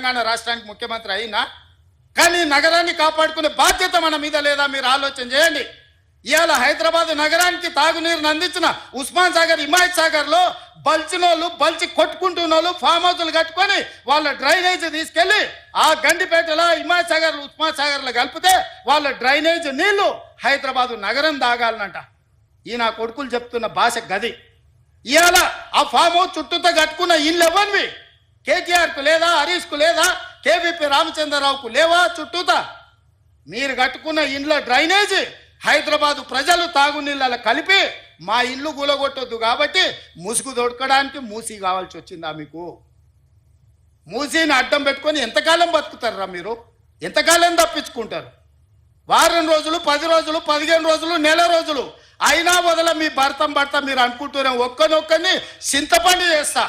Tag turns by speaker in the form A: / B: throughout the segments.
A: తెలంగాణ రాష్ట్రానికి ముఖ్యమంత్రి అయినా, కానీ నగరాన్ని కాపాడుకునే బాధ్యత మన మీద లేదా? మీరు ఆలోచన చేయండి. ఇవాళ హైదరాబాద్ నగరానికి తాగునీరుని అందించిన ఉస్మాన్ సాగర్, హిమాయత్ సాగర్లో బల్చినోళ్ళు బల్చి కొట్టుకుంటున్న వాళ్ళు ఫామ్ హౌస్లు కట్టుకొని వాళ్ళ డ్రైనేజ్ తీసుకెళ్లి ఆ గండిపేటలో హిమాయత్ సాగర్, ఉస్మాన్ సాగర్లో కలిపితే వాళ్ళ డ్రైనేజ్ నీళ్లు హైదరాబాద్ నగరం తాగాలనంట. ఈ నా కొడుకులు చెప్తున్న భాష గది. ఇవాళ ఆ ఫామ్ హౌస్ చుట్టూతో కట్టుకున్న ఇల్లు ఎవరివి? కేటీఆర్కు లేదా, హరీష్కు లేదా, కేవీపీ రామచంద్రరావుకు లేవా? చుట్టూతా మీరు కట్టుకున్న ఇండ్ల డ్రైనేజీ హైదరాబాదు ప్రజలు తాగునీళ్ళ కలిపి మా ఇల్లు కూలగొట్టొద్దు కాబట్టి ముసుగు దొడకడానికి మూసీ కావాల్సి వచ్చిందా మీకు? మూసీని అడ్డం పెట్టుకొని ఎంతకాలం బతుకుతారా మీరు? ఎంతకాలం తప్పించుకుంటారు? వారం రోజులు, 10 రోజులు, 15 రోజులు, నెల రోజులు అయినా వదల మీ భర్త మీరు అనుకుంటున్నాం ఒక్కనొక్కని చింతపండు చేస్తా.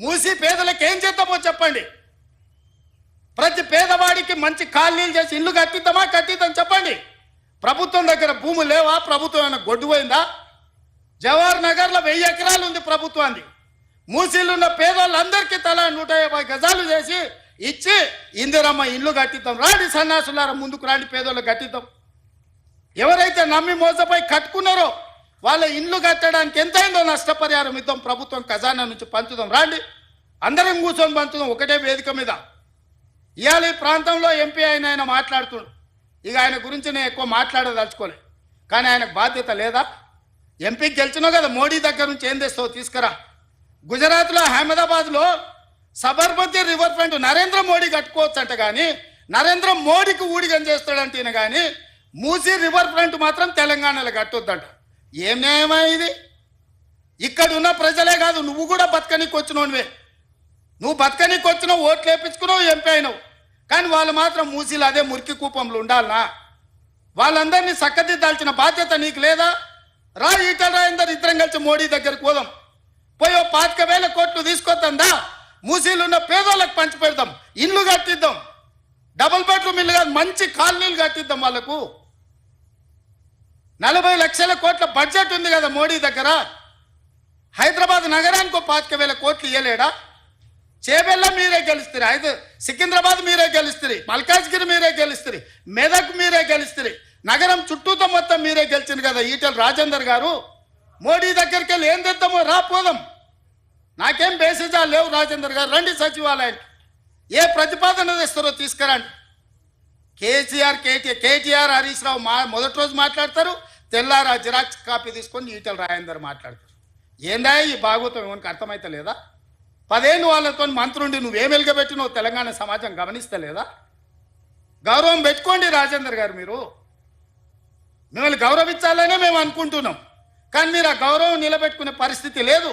A: మూసి పేదలకు ఏం చేద్దామో చెప్పండి. ప్రతి పేదవాడికి మంచి కాలనీలు చేసి ఇల్లు కట్టిద్దాం చెప్పండి. ప్రభుత్వం దగ్గర భూములు లేవా? ప్రభుత్వం ఏమైనా గొడ్డుపోయిందా? జవహర్ నగర్లో 1000 ఎకరాలు ఉంది ప్రభుత్వానికి. మూసీలు ఉన్న పేదవాళ్ళందరికీ తలా 150 గజాలు చేసి ఇచ్చి ఇందిరమ్మ ఇల్లు కట్టిద్దాం. రాండి సన్నాసులారా, ముందుకు రాండి, పేదోళ్ళు కట్టిద్దాం. ఎవరైతే నమ్మి మోసపోయి కట్టుకున్నారో వాళ్ళ ఇల్లు కట్టడానికి ఎంతైందో నష్టపరిహారం ఇద్దాం, ప్రభుత్వం ఖజానా నుంచి పంచుదాం. రాండి, అందరం కూర్చొని పంచుదాం ఒకటే వేదిక మీద. ఇవాళ ఈ ప్రాంతంలో ఎంపీ ఆయన మాట్లాడుతున్నాడు. ఇక ఆయన గురించి నేను ఎక్కువ మాట్లాడదలుచుకోలే, కానీ ఆయనకు బాధ్యత లేదా? ఎంపీకి గెలిచినావు కదా, మోడీ దగ్గర నుంచి ఏం తెస్తావు తీసుకురా. గుజరాత్లో అహ్మదాబాద్లో సబర్మతి రివర్ ఫ్రంట్ నరేంద్ర మోడీ కట్టుకోవచ్చు అంట, కానీ నరేంద్ర మోడీకి ఊడిగం చేస్తాడంటే కానీ మూసీ రివర్ ఫ్రంట్ మాత్రం తెలంగాణలో కట్టొద్దంట. ఏం న్యాయమా ఇది? ఇక్కడ ఉన్న ప్రజలే కాదు, నువ్వు కూడా బతకనీకి వచ్చినోనివే. నువ్వు బతకనీకి వచ్చినావు, ఓట్లు వేయించుకున్నావు, ఎంపీ అయినావు. కానీ వాళ్ళు మాత్రం మూసీలు అదే మురికి కూపంలో ఉండాలనా? వాళ్ళందరినీ చక్కదిద్దాల్సిన బాధ్యత నీకు లేదా? రా, ఈటల రాజేందర్ ఇద్దరం కలిసి మోడీ దగ్గరికి పోదాం. పోయి 25,000 కోట్లు తీసుకొద్దా, మూసీలు ఉన్న పేదోళ్ళకి పంచి పెడదాం, ఇల్లు కట్టిద్దాం, డబుల్ బెడ్రూమ్ ఇల్లు కాదు మంచి కాలనీలు కట్టిద్దాం. వాళ్ళకు 40 లక్షల కోట్ల బడ్జెట్ ఉంది కదా మోడీ దగ్గర. హైదరాబాద్ నగరానికి 25,000 కోట్లు ఇవ్వలేడా? చేబెల్ల మీరే గెలుస్తారు, సికింద్రాబాద్ మీరే గెలుస్తారు, మల్కాజ్గిరి మీరే గెలుస్తారు, మెదక్ మీరే గెలుస్తారు, నగరం చుట్టూతో మొత్తం మీరే గెలిచింది కదా ఈటల రాజేందర్ గారు. మోడీ దగ్గరికి వెళ్ళి ఏం తెద్దామో రా పోదాం. నాకేం బేసిజాలు లేవు. రాజేందర్ గారు రండి సచివాలయానికి, ఏ ప్రతిపాదన తెస్తారో తీసుకురండి. కేటీఆర్ హరీష్ రావు మొదటి రోజు మాట్లాడతారు, తెల్లారా జిరాక్స్ కాపీ తీసుకొని ఈటల రాజేందర్ మాట్లాడతారు. ఏందా ఈ భాగవతం? ఏమనికి అర్థమైతే లేదా? 10 ఏళ్ళు వాళ్ళతో మంత్రుండి నువ్వేం వెలుగబెట్టినో తెలంగాణ సమాజం గమనిస్తలేదా? గౌరవం పెట్టుకోండి రాజేందర్ గారు. మీరు మిమ్మల్ని గౌరవించాలనే మేము అనుకుంటున్నాం, కానీ మీరు ఆ గౌరవం నిలబెట్టుకునే పరిస్థితి లేదు.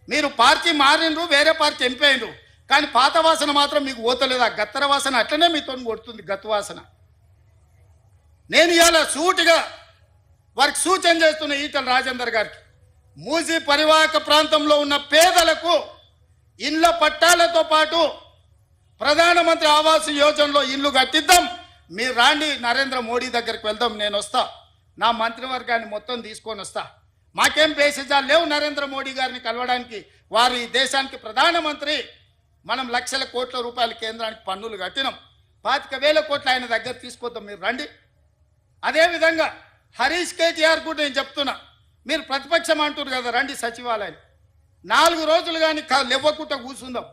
A: మీరు పార్టీ మారినరు, వేరే పార్టీ ఎంపీ అయినరు, కానీ పాత వాసన మాత్రం మీకు పోతలేదు. ఆ గత్తర వాసన అట్లనే మీతో కొడుతుంది, గత్తు వాసన. నేను ఇవాళ సూటిగా వారికి సూచన చేస్తున్న ఈటల రాజేందర్ గారికి, మూసీ పరివాహక ప్రాంతంలో ఉన్న పేదలకు ఇళ్ల పట్టాలతో పాటు ప్రధానమంత్రి ఆవాస్ యోజనలో ఇల్లు కట్టిద్దాం. మీరు రాండి, నరేంద్ర మోడీ దగ్గరికి వెళ్దాం. నేను వస్తా, నా మంత్రివర్గాన్ని మొత్తం తీసుకొని వస్తా. మాకేం బేసిజాలు లేవు నరేంద్ర మోడీ గారిని కలవడానికి. వారు ఈ దేశానికి ప్రధానమంత్రి. మనం లక్షల కోట్ల రూపాయల కేంద్రానికి పన్నులు కట్టినాం, 25,000 కోట్లు ఆయన దగ్గర తీసుకొద్దాం. మీరు రండి. అదేవిధంగా హరీష్, కేటీఆర్ కూడా నేను చెప్తున్నా, మీరు ప్రతిపక్షం అంటున్నారు కదా, రండి సచివాలయం 4 రోజులు కానీ లేవకుండా కూర్చుందాం.